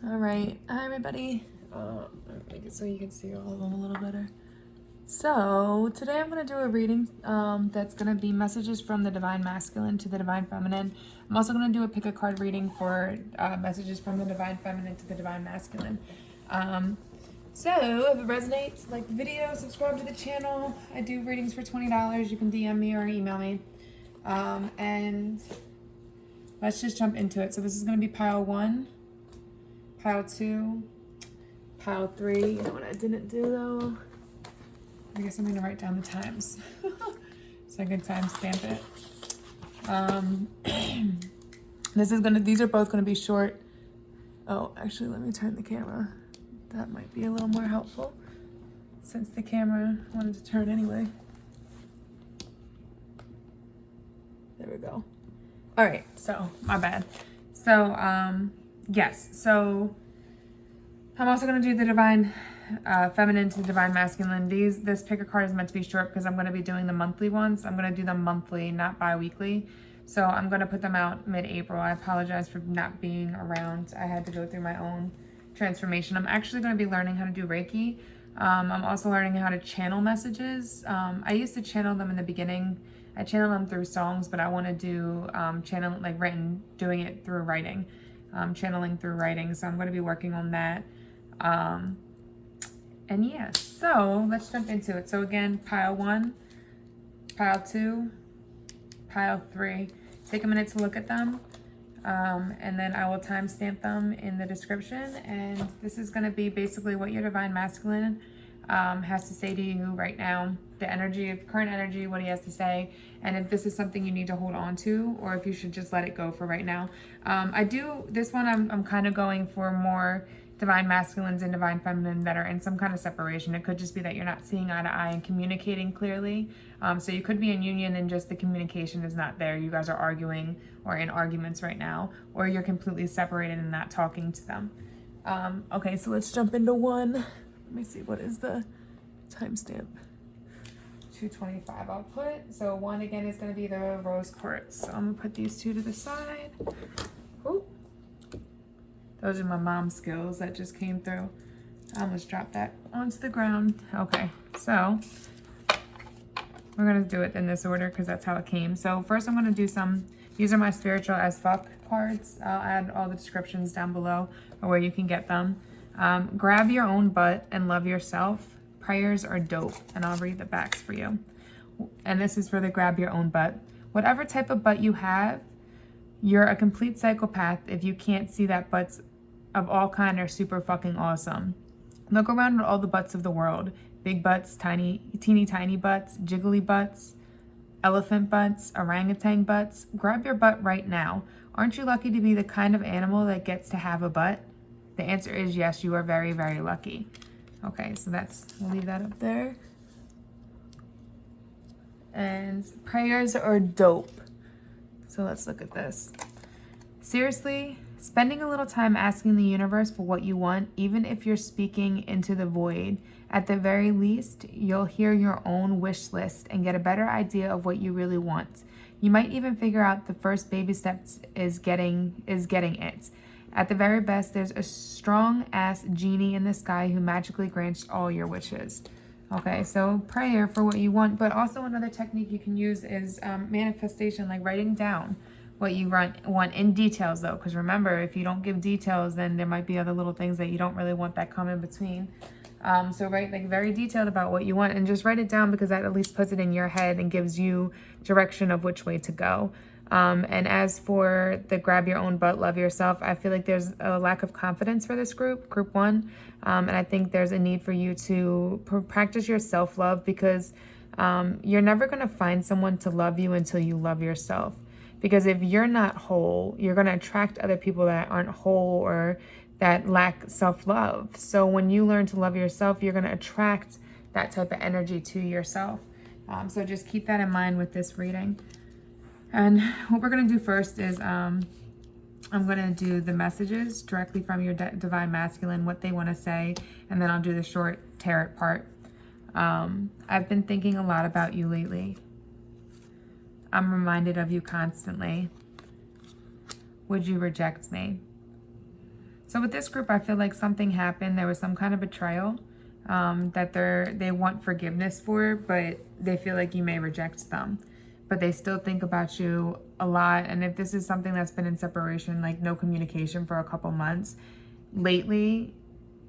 All right, hi everybody. Make it so you can see all of them a little better. So today I'm going to do a reading that's going to be messages from the Divine Masculine to the Divine Feminine. I'm also going to do a pick a card reading for messages from the Divine Feminine to the Divine Masculine. So if it resonates, like the video, subscribe to the channel. I do readings for $20. You can DM me or email me. And let's just jump into it. So this is going to be pile 1. Pile 2, pile 3. You know what I didn't do though? I guess I'm gonna write down the times so I can timestamp it. These are both gonna be short. Oh, actually, let me turn the camera. That might be a little more helpful since the camera wanted to turn anyway. There we go. All right, so my bad. So, yes, so I'm also going to do the Divine Feminine to Divine Masculine. This pick a card is meant to be short because I'm going to be doing the monthly ones. I'm going to do them monthly, not bi-weekly. So I'm going to put them out mid-April. I apologize for not being around. I had to go through my own transformation. I'm actually going to be learning how to do Reiki. I'm also learning how to channel messages. I used to channel them in the beginning. I channel them through songs, but I want to do doing it through writing. Channeling through writing, so I'm going to be working on that. And yeah, so let's jump into it. So again, pile 1, pile 2, pile 3. Take a minute to look at them, and then I will timestamp them in the description. And this is going to be basically what your Divine Masculine has to say to you right now, the energy of current energy, what he has to say, and if this is something you need to hold on to, or if you should just let it go for right now. I'm kind of going for more Divine Masculines and Divine Feminine that are in some kind of separation. It could just be that you're not seeing eye to eye and communicating clearly. So you could be in union and just the communication is not there. You guys are arguing or in arguments right now, or you're completely separated and not talking to them. Okay, so let's jump into 1. Let me see, what is the timestamp? 2:25 I'll put. So 1 again is going to be the rose quartz. So I'm going to put these 2 to the side. Ooh. Those are my mom skills that just came through. I almost dropped that onto the ground. Okay, so we're going to do it in this order because that's how it came. So first I'm going to do these are my spiritual as fuck cards. I'll add all the descriptions down below or where you can get them. Grab your own butt and love yourself. Prayers are dope, and I'll read the backs for you. And this is for the grab your own butt. Whatever type of butt you have, you're a complete psychopath if you can't see that butts of all kind are super fucking awesome. Look around at all the butts of the world. Big butts, teeny tiny butts, jiggly butts, elephant butts, orangutan butts. Grab your butt right now. Aren't you lucky to be the kind of animal that gets to have a butt? The answer is yes, you are very, very lucky. Okay, so we'll leave that up there. And prayers are dope. So let's look at this. Seriously, spending a little time asking the universe for what you want, even if you're speaking into the void, at the very least, you'll hear your own wish list and get a better idea of what you really want. You might even figure out the first baby steps is getting it. At the very best, there's a strong-ass genie in the sky who magically grants all your wishes. Okay, so prayer for what you want, but also another technique you can use is manifestation, like writing down what you want in details, though, because remember, if you don't give details, then there might be other little things that you don't really want that come in between. So write like very detailed about what you want and just write it down because that at least puts it in your head and gives you direction of which way to go. And as for the grab your own butt, love yourself, I feel like there's a lack of confidence for this group 1. And I think there's a need for you to practice your self-love because you're never going to find someone to love you until you love yourself. Because if you're not whole, you're going to attract other people that aren't whole or that lack self-love. So when you learn to love yourself, you're going to attract that type of energy to yourself. So just keep that in mind with this reading. And what we're going to do first is I'm going to do the messages directly from your Divine Masculine, what they want to say, and then I'll do the short tarot part. I've been thinking a lot about you lately. I'm reminded of you constantly. Would you reject me? So with this group, I feel like something happened. There was some kind of betrayal that they want forgiveness for, but they feel like you may reject them. But they still think about you a lot. And if this is something that's been in separation, like no communication for a couple months, lately,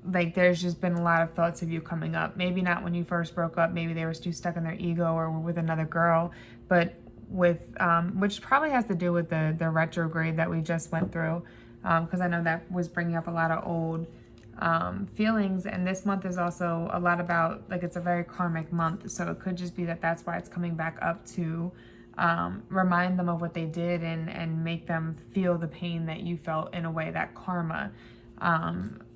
like there's just been a lot of thoughts of you coming up. Maybe not when you first broke up. Maybe they were too stuck in their ego or were with another girl. But with, which probably has to do with the retrograde that we just went through. Because I know that was bringing up a lot of old feelings. And this month is also a lot about, like, it's a very karmic month. So it could just be that that's why it's coming back up to remind them of what they did and make them feel the pain that you felt, in a way, that karma,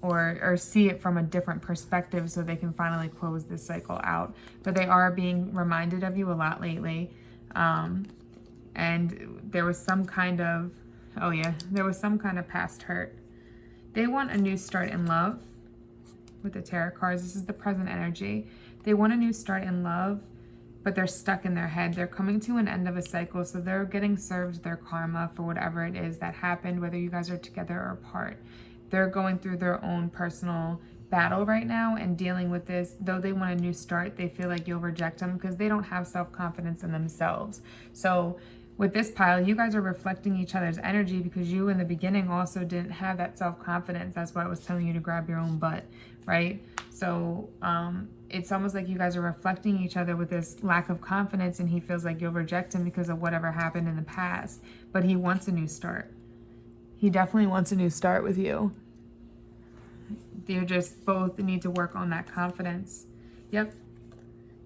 or see it from a different perspective so they can finally close this cycle out. But they are being reminded of you a lot lately. And there was some kind of, oh yeah, there was some kind of past hurt. They want a new start in love with the tarot cards. This is the present energy. They want a new start in love, but they're stuck in their head. They're coming to an end of a cycle, so they're getting served their karma for whatever it is that happened, whether you guys are together or apart. They're going through their own personal battle right now and dealing with this. Though they want a new start, they feel like you'll reject them because they don't have self-confidence in themselves. So with this pile, you guys are reflecting each other's energy because you in the beginning also didn't have that self-confidence. That's why I was telling you to grab your own butt, right? So it's almost like you guys are reflecting each other with this lack of confidence, and he feels like you'll reject him because of whatever happened in the past. But he wants a new start. He definitely wants a new start with you. You just both need to work on that confidence. Yep.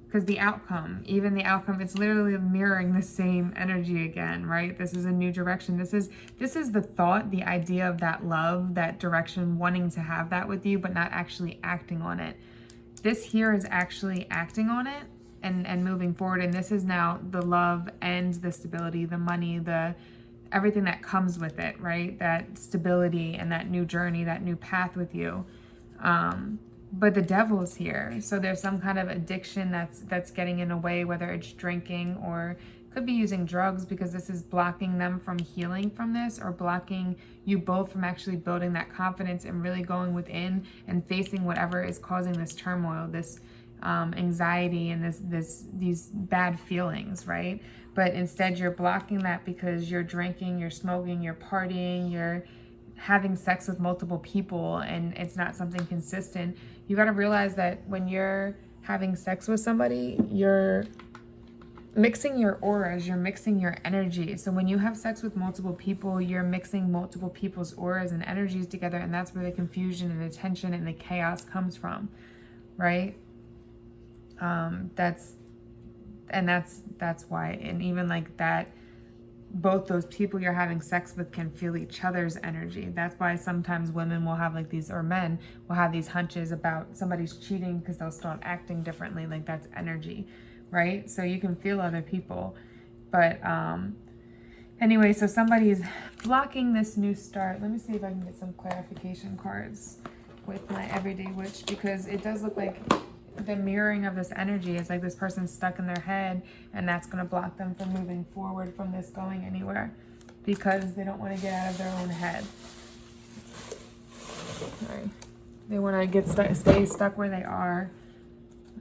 Because the outcome, even the outcome, it's literally mirroring the same energy again, right? This is a new direction. This is the thought, the idea of that love, that direction, wanting to have that with you, but not actually acting on it. This here is actually acting on it and moving forward. And this is now the love and the stability, the money, the everything that comes with it, right? That stability and that new journey, that new path with you. But the devil's here. So there's some kind of addiction that's getting in a way, whether it's drinking or could be using drugs, because this is blocking them from healing from this, or blocking you both from actually building that confidence and really going within and facing whatever is causing this turmoil, this anxiety and these bad feelings, right? But instead you're blocking that because you're drinking, you're smoking, you're partying, you're having sex with multiple people, and it's not something consistent. You got to realize that when you're having sex with somebody, you're mixing your auras, you're mixing your energy. So when you have sex with multiple people, you're mixing multiple people's auras and energies together, and that's where the confusion and the tension and the chaos comes from, right? That's why. And even like that, both those people you're having sex with can feel each other's energy. That's why sometimes women will have like these, or men will have these hunches about somebody's cheating because they'll start acting differently. Like that's energy, right? So you can feel other people. But anyway, so somebody's blocking this new start. Let me see if I can get some clarification cards with my everyday witch, because it does look like the mirroring of this energy is like this person's stuck in their head, and that's going to block them from moving forward from this going anywhere because they don't want to get out of their own head. Sorry. They want to stay stuck where they are.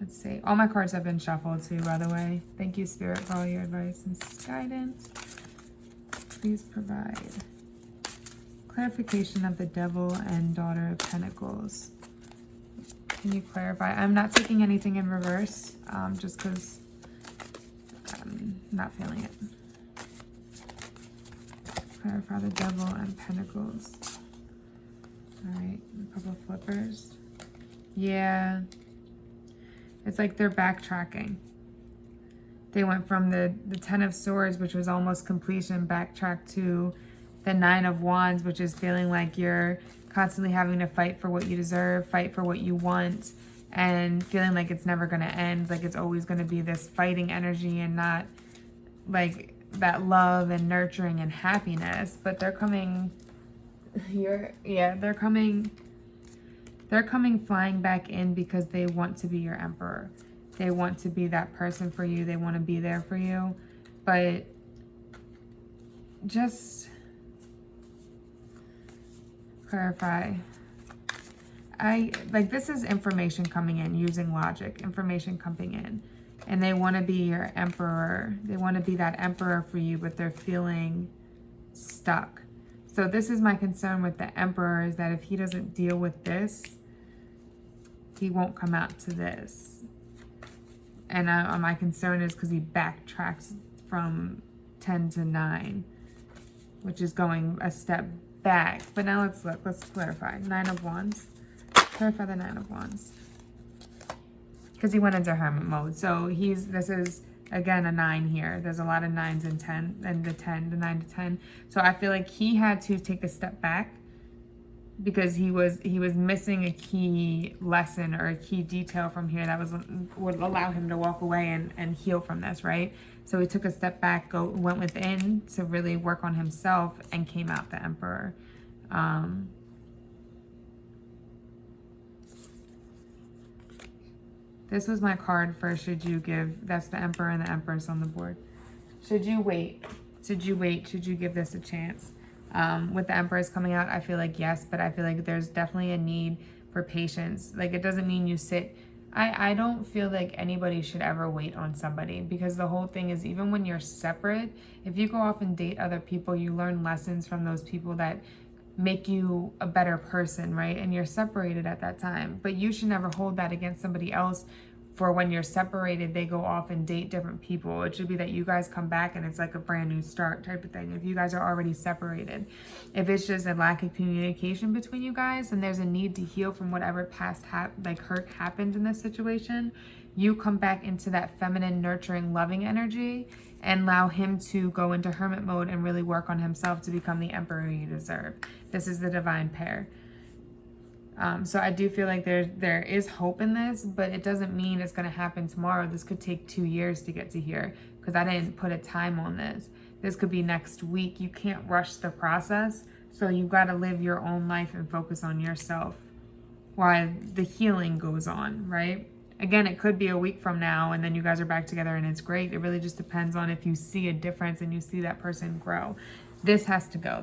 Let's see. All my cards have been shuffled too, by the way. Thank you, Spirit, for all your advice and guidance. Please provide clarification of the Devil and Daughter of Pentacles. Can you clarify? I'm not taking anything in reverse, just because I'm not feeling it. Clarify the Devil and Pentacles. All right, a couple of flippers. Yeah. It's like they're backtracking. They went from the Ten of Swords, which was almost completion, backtrack to the Nine of Wands, which is feeling like you're constantly having to fight for what you deserve, fight for what you want, and feeling like it's never going to end, like it's always going to be this fighting energy and not like that love and nurturing and happiness. But they're coming here. Yeah, they're coming flying back in because they want to be your emperor. They want to be that person for you. They want to be there for you. But just Clarify. This is information coming in using logic, information coming in. And they want to be your emperor. They want to be that emperor for you, but they're feeling stuck. So this is my concern with the emperor, is that if he doesn't deal with this, he won't come out to this. And my concern is because he backtracks from 10 to 9, which is going a step back. But now let's look. Let's clarify. 9 of Wands. Clarify the 9 of Wands. Because he went into hermit mode. So this is, again, a 9 here. There's a lot of 9s and 10, and the 9 to 10. So I feel like he had to take a step back because he was missing a key lesson or a key detail from here that would allow him to walk away and heal from this, right? So he took a step back, went within to really work on himself, and came out the Emperor. This was my card for should you give. That's the Emperor and the Empress on the board. Should you wait? Should you wait? Should you give this a chance? With the Empress coming out, I feel like yes, but I feel like there's definitely a need for patience. Like, it doesn't mean you sit. I don't feel like anybody should ever wait on somebody, because the whole thing is, even when you're separate, if you go off and date other people, you learn lessons from those people that make you a better person, right? And you're separated at that time, but you should never hold that against somebody else. For when you're separated, they go off and date different people. It should be that you guys come back and it's like a brand new start type of thing. If you guys are already separated, if it's just a lack of communication between you guys, and there's a need to heal from whatever past hurt happened in this situation, you come back into that feminine, nurturing, loving energy and allow him to go into hermit mode and really work on himself to become the emperor you deserve. This is the divine pair. So I do feel like there is hope in this, but it doesn't mean it's going to happen tomorrow. This could take 2 years to get to here, because I didn't put a time on this. This could be next week. You can't rush the process. So you've got to live your own life and focus on yourself while the healing goes on, right? Again, it could be a week from now and then you guys are back together and it's great. It really just depends on if you see a difference and you see that person grow. This has to go.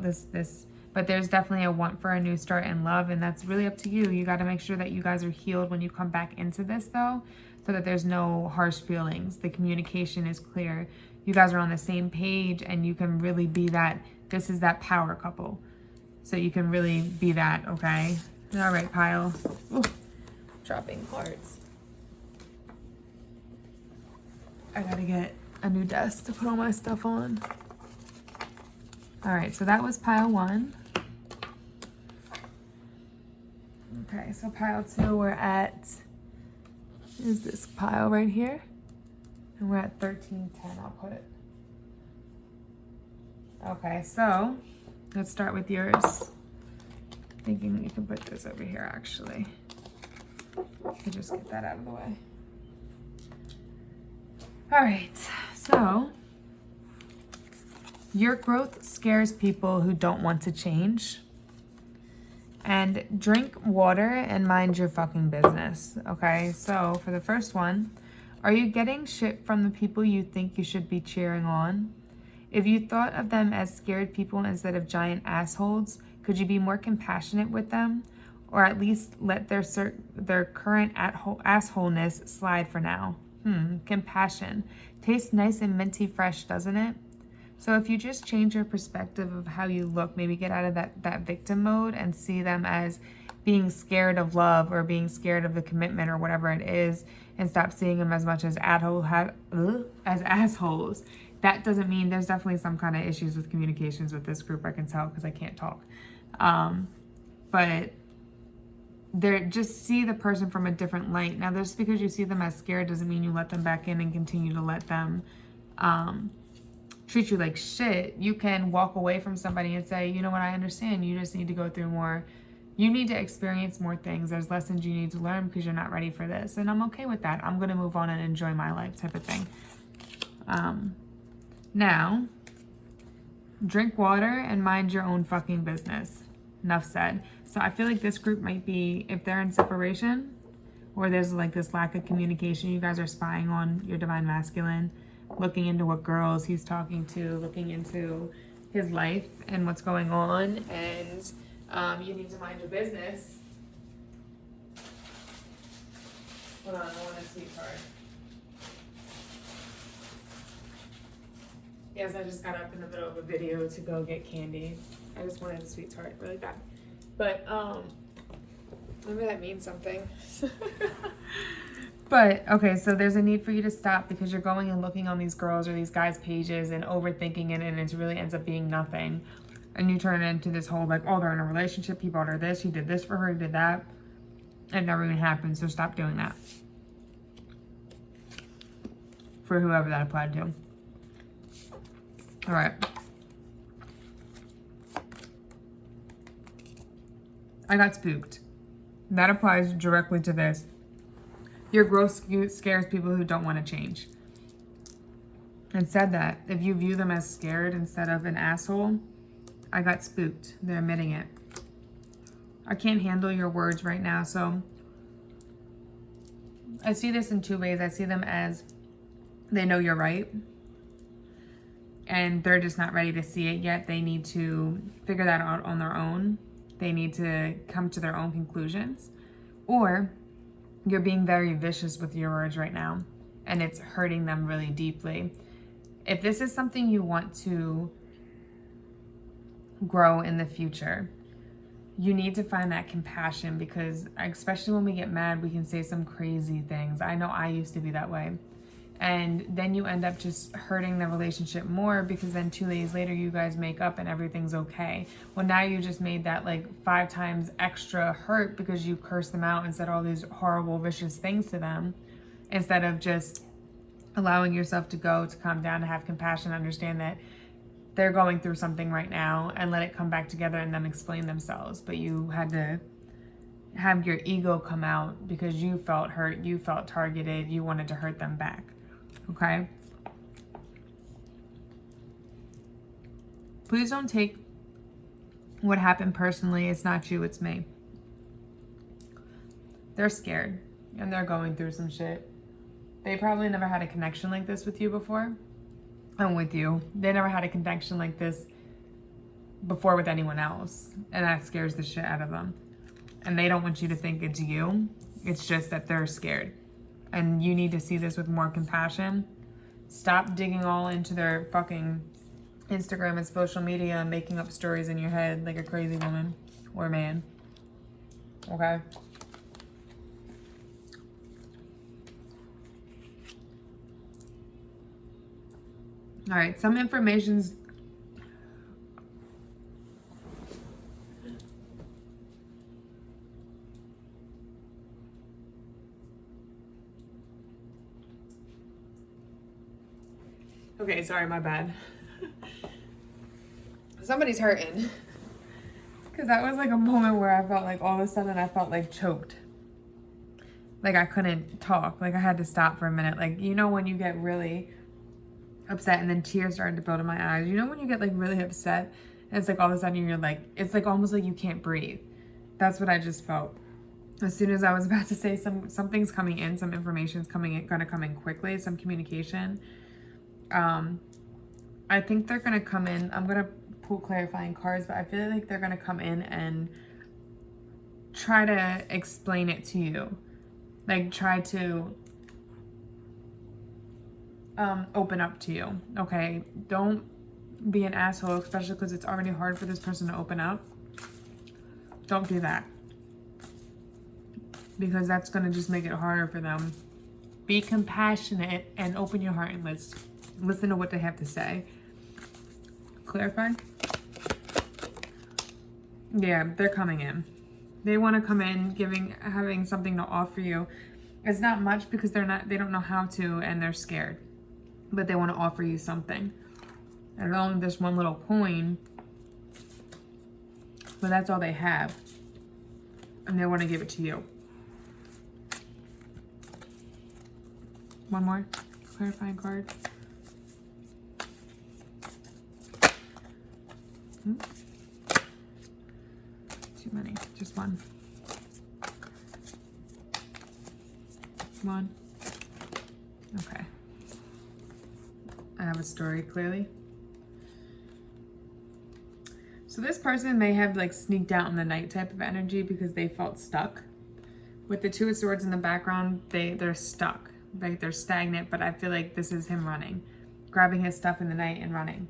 But there's definitely a want for a new start in love, and that's really up to you. You got to make sure that you guys are healed when you come back into this, though, so that there's no harsh feelings. The communication is clear. You guys are on the same page, and you can really be that. This is that power couple. So you can really be that, okay? All right, pile. Ooh, dropping cards. I got to get a new desk to put all my stuff on. All right, so that was pile 1. Okay, so pile 2, we're at, is this pile right here? And we're at 1310, I'll put it. Okay, so let's start with yours. Thinking you can put this over here, actually. You just get that out of the way. All right, so your growth scares people who don't want to change. And drink water and mind your fucking business, okay? So for the first one, are you getting shit from the people you think you should be cheering on? If you thought of them as scared people instead of giant assholes, could you be more compassionate with them? Or at least let their current assholeness slide for now? Compassion. Tastes nice and minty fresh, doesn't it? So if you just change your perspective of how you look, maybe get out of that victim mode and see them as being scared of love or being scared of the commitment or whatever it is, and stop seeing them as much as assholes. That doesn't mean, there's definitely some kind of issues with communications with this group, I can tell, because I can't talk. But just see the person from a different light. Now, just because you see them as scared doesn't mean you let them back in and continue to let them treat you like shit. You can walk away from somebody and say, you know what, I understand. You just need to go through more. You need to experience more things. There's lessons you need to learn because you're not ready for this. And I'm okay with that. I'm going to move on and enjoy my life type of thing. Now, drink water and mind your own fucking business. Enough said. So I feel like this group might be, if they're in separation or there's like this lack of communication, you guys are spying on your divine masculine, looking into what girls he's talking to, looking into his life and what's going on. And You need to mind your business. Hold on, I want a sweet card. Yes, I just got up in the middle of a video to go get candy. I just wanted a sweet tart really bad. But maybe that means something. But okay, so there's a need for you to stop because you're going and looking on these girls or these guys' pages and overthinking it, and it really ends up being nothing. And you turn it into this whole like, oh, they're in a relationship, he bought her this, he did this for her, he did that. It never even happened, so stop doing that. For whoever that applied to. All right. I got spooked. That applies directly to this. Your growth scares people who don't want to change. And said that if you view them as scared instead of an asshole, I got spooked. They're admitting it. I can't handle your words right now, so I see this in two ways. I see them as they know you're right and they're just not ready to see it yet. They need to figure that out on their own. They need to come to their own conclusions. Or you're being very vicious with your words right now and it's hurting them really deeply. If this is something you want to grow in the future, you need to find that compassion, because especially when we get mad, we can say some crazy things. I know I used to be that way. And then you end up just hurting the relationship more, because then 2 days later you guys make up and everything's okay. Well, now you just made that like 5 times extra hurt because you cursed them out and said all these horrible, vicious things to them, instead of just allowing yourself to go, to calm down, to have compassion, understand that they're going through something right now and let it come back together and them explain themselves. But you had to have your ego come out because you felt hurt, you felt targeted, you wanted to hurt them back. Okay? Please don't take what happened personally. It's not you, it's me. They're scared and they're going through some shit. They probably never had a connection like this with you before. I'm with you. They never had a connection like this before with anyone else. And that scares the shit out of them. And they don't want you to think it's you. It's just that they're scared. And you need to see this with more compassion. Stop digging all into their fucking Instagram and social media and making up stories in your head like a crazy woman or man. Okay? All right, some information's okay, sorry, my bad. Somebody's hurting. Because that was like a moment where I felt like all of a sudden I felt like choked. Like I couldn't talk. Like I had to stop for a minute. Like, you know when you get really upset and then tears started to build in my eyes. You know when you get like really upset and it's like all of a sudden you're like, it's like almost like you can't breathe. That's what I just felt. As soon as I was about to say something's coming in, some information's coming in, gonna come in quickly, some communication. I think they're gonna come in. I'm gonna pull clarifying cards, but I feel like they're gonna come in and try to explain it to you. Like try to open up to you. Okay, don't be an asshole, especially because it's already hard for this person to open up. Don't do that, because that's going to just make it harder for them. Be compassionate and open your heart and listen to what they have to say. Clarify? Yeah, they're coming in. They want to come in having something to offer you. It's not much because they don't know how to and they're scared. But they want to offer you something. And only this one little coin, but that's all they have. And they want to give it to you. One more clarifying card. Too many, just one. One. Okay. I have a story, clearly. So this person may have like sneaked out in the night type of energy because they felt stuck. With the Two of Swords in the background, they're stuck. Like they're stagnant, but I feel like this is him running. Grabbing his stuff in the night and running.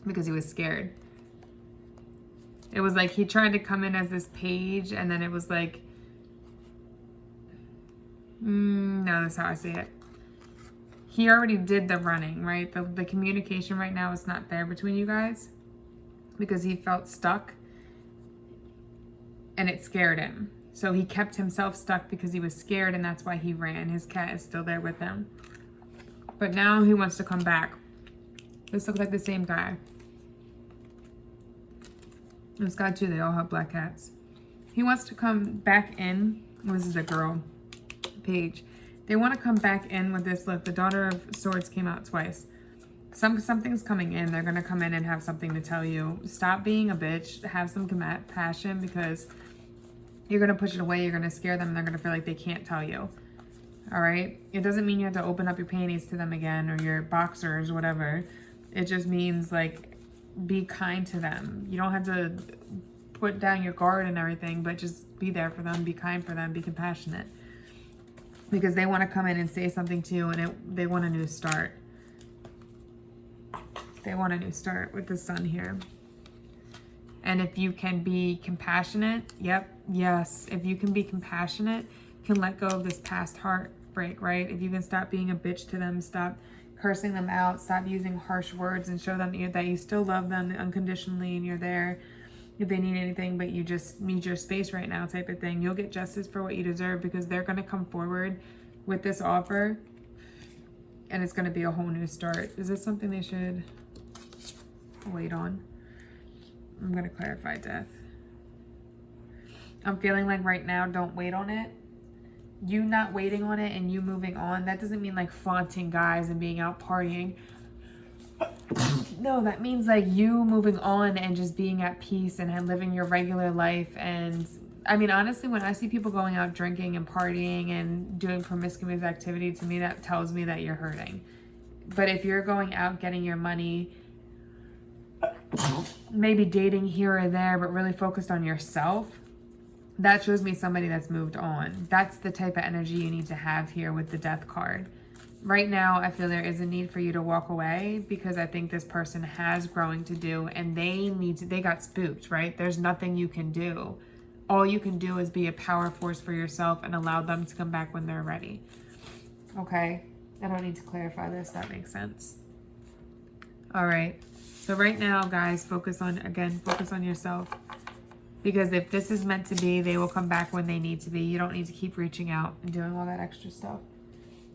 Because he was scared. It was like he tried to come in as this page and then it was like... no, that's how I see it. He already did the running, right? The communication right now is not there between you guys. Because he felt stuck. And it scared him. So he kept himself stuck because he was scared and that's why he ran. His cat is still there with him. But now he wants to come back. This looks like the same guy. This guy too, they all have black cats. He wants to come back in. This is a girl page. They want to come back in with this. Look, the Daughter of Swords came out twice. Something's coming in. They're going to come in and have something to tell you. Stop being a bitch. Have some compassion because... you're going to push it away. You're going to scare them. And they're going to feel like they can't tell you. All right? It doesn't mean you have to open up your panties to them again or your boxers, whatever. It just means, like, be kind to them. You don't have to put down your guard and everything, but just be there for them. Be kind for them. Be compassionate. Because they want to come in and say something to you and they want a new start. They want a new start with the Sun here. And if you can be compassionate, yes. If you can be compassionate, you can let go of this past heartbreak, right? If you can stop being a bitch to them, stop cursing them out, stop using harsh words and show them that you still love them unconditionally and you're there if they need anything, but you just need your space right now type of thing. You'll get justice for what you deserve because they're going to come forward with this offer and it's going to be a whole new start. Is this something they should wait on? I'm going to clarify death. I'm feeling like right now, don't wait on it. You not waiting on it and you moving on, that doesn't mean like flaunting guys and being out partying. No, that means like you moving on and just being at peace and living your regular life. And I mean, honestly, when I see people going out drinking and partying and doing promiscuous activity, to me, that tells me that you're hurting. But if you're going out getting your money, maybe dating here or there, but really focused on yourself, that shows me somebody that's moved on. That's the type of energy you need to have here with the Death card. Right now, I feel there is a need for you to walk away because I think this person has growing to do and they got spooked, right? There's nothing you can do. All you can do is be a power force for yourself and allow them to come back when they're ready. Okay? I don't need to clarify this. That makes sense. All right. So right now, guys, focus on yourself. Because if this is meant to be, they will come back when they need to be. You don't need to keep reaching out and doing all that extra stuff.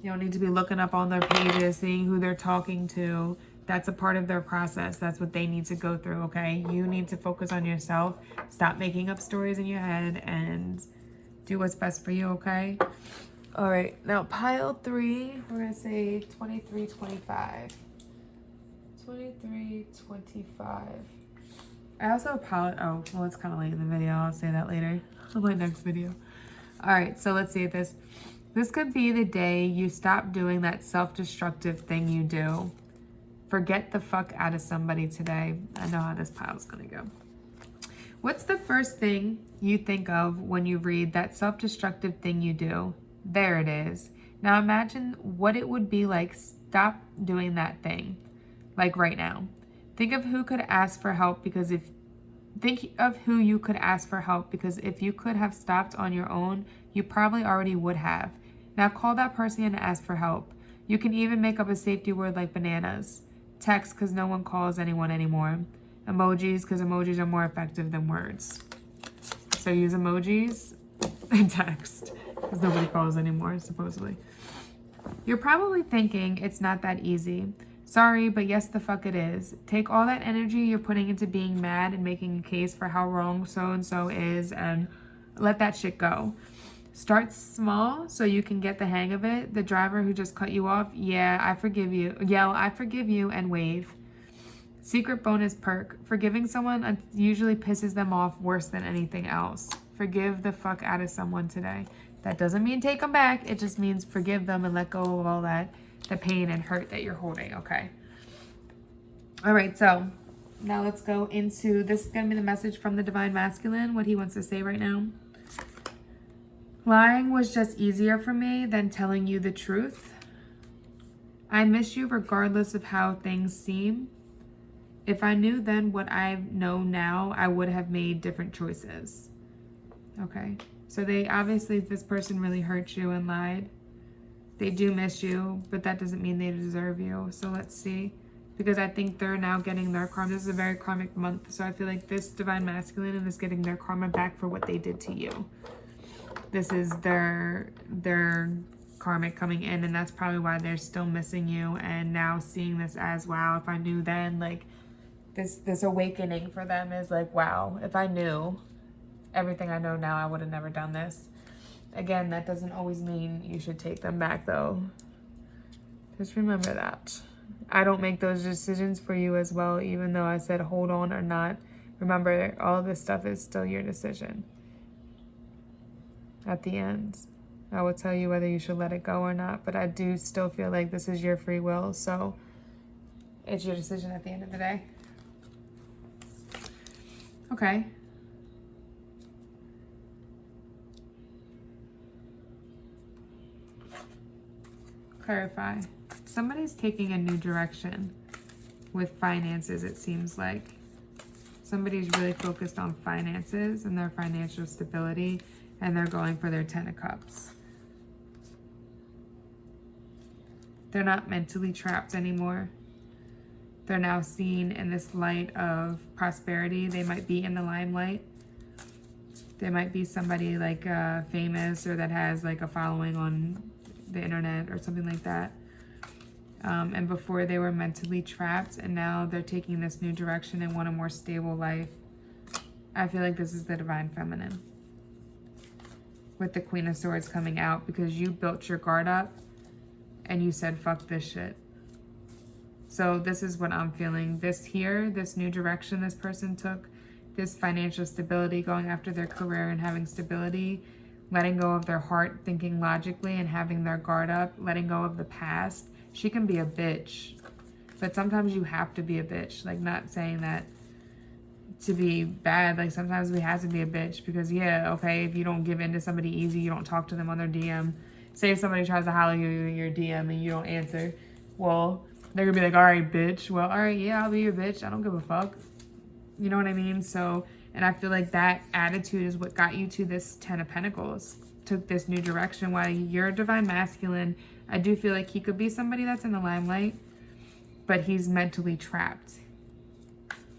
You don't need to be looking up on their pages, seeing who they're talking to. That's a part of their process. That's what they need to go through, okay? You need to focus on yourself. Stop making up stories in your head and do what's best for you, okay? All right, now pile 3, we're going to say 23, 25. 23, 25. I also apologize. Oh, well, it's kind of late in the video. I'll say that later in my next video. All right, so let's see this. This could be the day you stop doing that self-destructive thing you do. Forget the fuck out of somebody today. I know how this pile's gonna go. What's the first thing you think of when you read that self-destructive thing you do? There it is. Now imagine what it would be like. Stop doing that thing. Like right now. Think of who could ask for help because if you could have stopped on your own, you probably already would have. Now call that person and ask for help. You can even make up a safety word like bananas. Text because no one calls anyone anymore. Emojis because emojis are more effective than words. So use emojis and text because nobody calls anymore, supposedly. You're probably thinking it's not that easy. Sorry, but yes, the fuck it is. Take all that energy you're putting into being mad and making a case for how wrong so-and-so is and let that shit go. Start small so you can get the hang of it. The driver who just cut you off, yeah, I forgive you. Yell, I forgive you and wave. Secret bonus perk. Forgiving someone usually pisses them off worse than anything else. Forgive the fuck out of someone today. That doesn't mean take them back. It just means forgive them and let go of all that, the pain and hurt that you're holding, okay? All right, so Now let's go into, this is going to be the message from the Divine Masculine, what he wants to say right now. Lying was just easier for me than telling you the truth. I miss you regardless of how things seem. If I knew then what I know now, I would have made different choices. Okay. So they obviously, this person really hurt you and lied. They do miss you, but that doesn't mean they deserve you. So let's see. Because I think they're now getting their karma. This is a very karmic month. So I feel like this Divine Masculine is getting their karma back for what they did to you. This is their karmic coming in, and that's probably why they're still missing you and now seeing this as, wow, if I knew then, like this awakening for them is like, wow, if I knew everything I know now, I would have never done this. Again, that doesn't always mean you should take them back though. Just remember that. I don't make those decisions for you as well, even though I said hold on or not. Remember, all this stuff is still your decision. At the end, I will tell you whether you should let it go or not, but I do still feel like this is your free will, so it's your decision at the end of the day. Okay. Clarify. Somebody's taking a new direction with finances, it seems like. Somebody's really focused on finances and their financial stability, and they're going for their 10 of Cups. They're not mentally trapped anymore. They're now seen in this light of prosperity. They might be in the limelight. They might be somebody like famous or that has like a following on the internet or something like that. And before they were mentally trapped, and now they're taking this new direction and want a more stable life. I feel like this is the Divine Feminine. With the Queen of Swords coming out, because you built your guard up and you said, fuck this shit. So this is what I'm feeling. This here, this new direction this person took, this financial stability, going after their career and having stability, letting go of their heart, thinking logically and having their guard up, letting go of the past. She can be a bitch, but sometimes you have to be a bitch. Like, not saying that to be bad. Like, sometimes we have to be a bitch because, yeah, okay, if you don't give in to somebody easy, you don't talk to them on their DM. Say if somebody tries to holler you in your DM and you don't answer, well, they're gonna be like, all right, bitch. Well, all right, yeah, I'll be your bitch. I don't give a fuck. You know what I mean? So, and I feel like that attitude is what got you to this 10 of Pentacles, took this new direction. While you're a Divine Masculine, I do feel like he could be somebody that's in the limelight, but he's mentally trapped.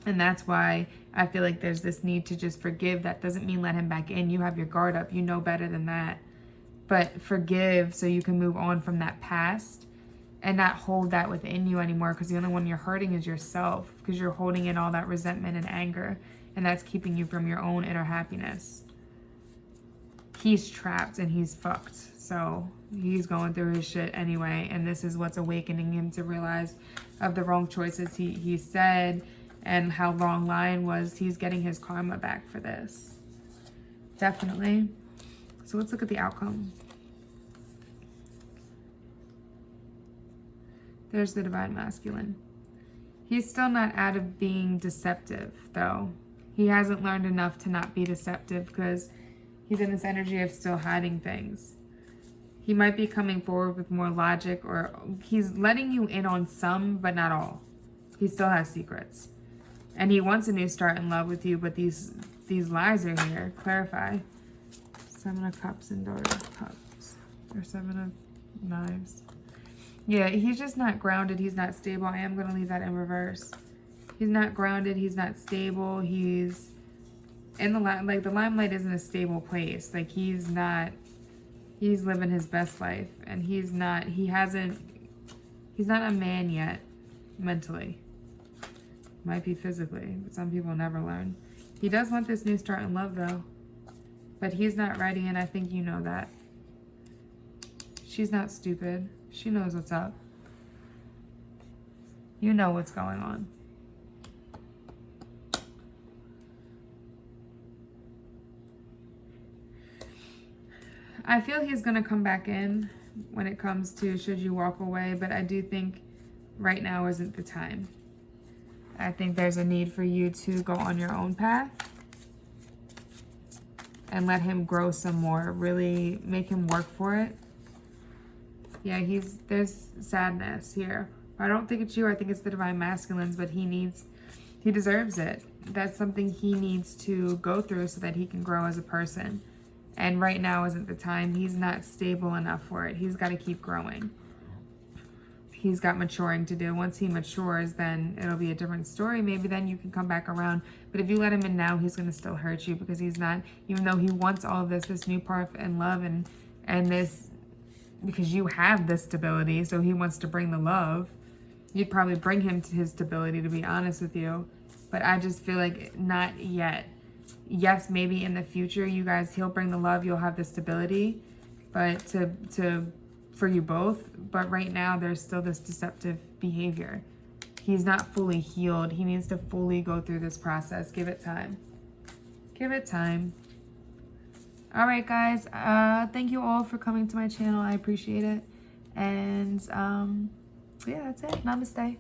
And that's why I feel like there's this need to just forgive. That doesn't mean let him back in. You have your guard up. You know better than that. But forgive so you can move on from that past and not hold that within you anymore, because the only one you're hurting is yourself, because you're holding in all that resentment and anger, and that's keeping you from your own inner happiness. He's trapped and he's fucked. So he's going through his shit anyway, and this is what's awakening him to realize of the wrong choices he said and how wrong lying was. He's getting his karma back for this. Definitely. So let's look at the outcome. There's the Divine Masculine. He's still not out of being deceptive, though. He hasn't learned enough to not be deceptive, because he's in this energy of still hiding things. He might be coming forward with more logic, or he's letting you in on some, but not all. He still has secrets. And he wants a new start in love with you, but these lies are here. Clarify. 7 of Cups and Daughter of Cups. Or 7 of Knives. Yeah, he's just not grounded. He's not stable. I am going to leave that in reverse. He's not grounded. He's not stable. He's in the like the limelight isn't a stable place. Like, he's not living his best life, and he's not a man yet mentally. Might be physically, but some people never learn. He does want this new start in love though, but he's not ready, and I think you know that. She's not stupid. She knows what's up. You know what's going on. I feel he's going to come back in when it comes to should you walk away, but I do think right now isn't the time. I think there's a need for you to go on your own path and let him grow some more. Really make him work for it. Yeah, there's sadness here. I don't think it's you. I think it's the divine masculines, but he deserves it. That's something he needs to go through so that he can grow as a person. And right now isn't the time. He's not stable enough for it. He's got to keep growing. He's got maturing to do. Once he matures, then it'll be a different story. Maybe then you can come back around. But if you let him in now, he's going to still hurt you because he's not, even though he wants all of this new part and love and this, because you have this stability, so he wants to bring the love. You'd probably bring him to his stability, to be honest with you. But I just feel like not yet. Yes, maybe in the future, you guys, he'll bring the love, you'll have the stability, but for you both. But right now, there's still this deceptive behavior. He's not fully healed. He needs to fully go through this process. Give it time. Give it time. All right, guys. Thank you all for coming to my channel. I appreciate it. And yeah, that's it. Namaste.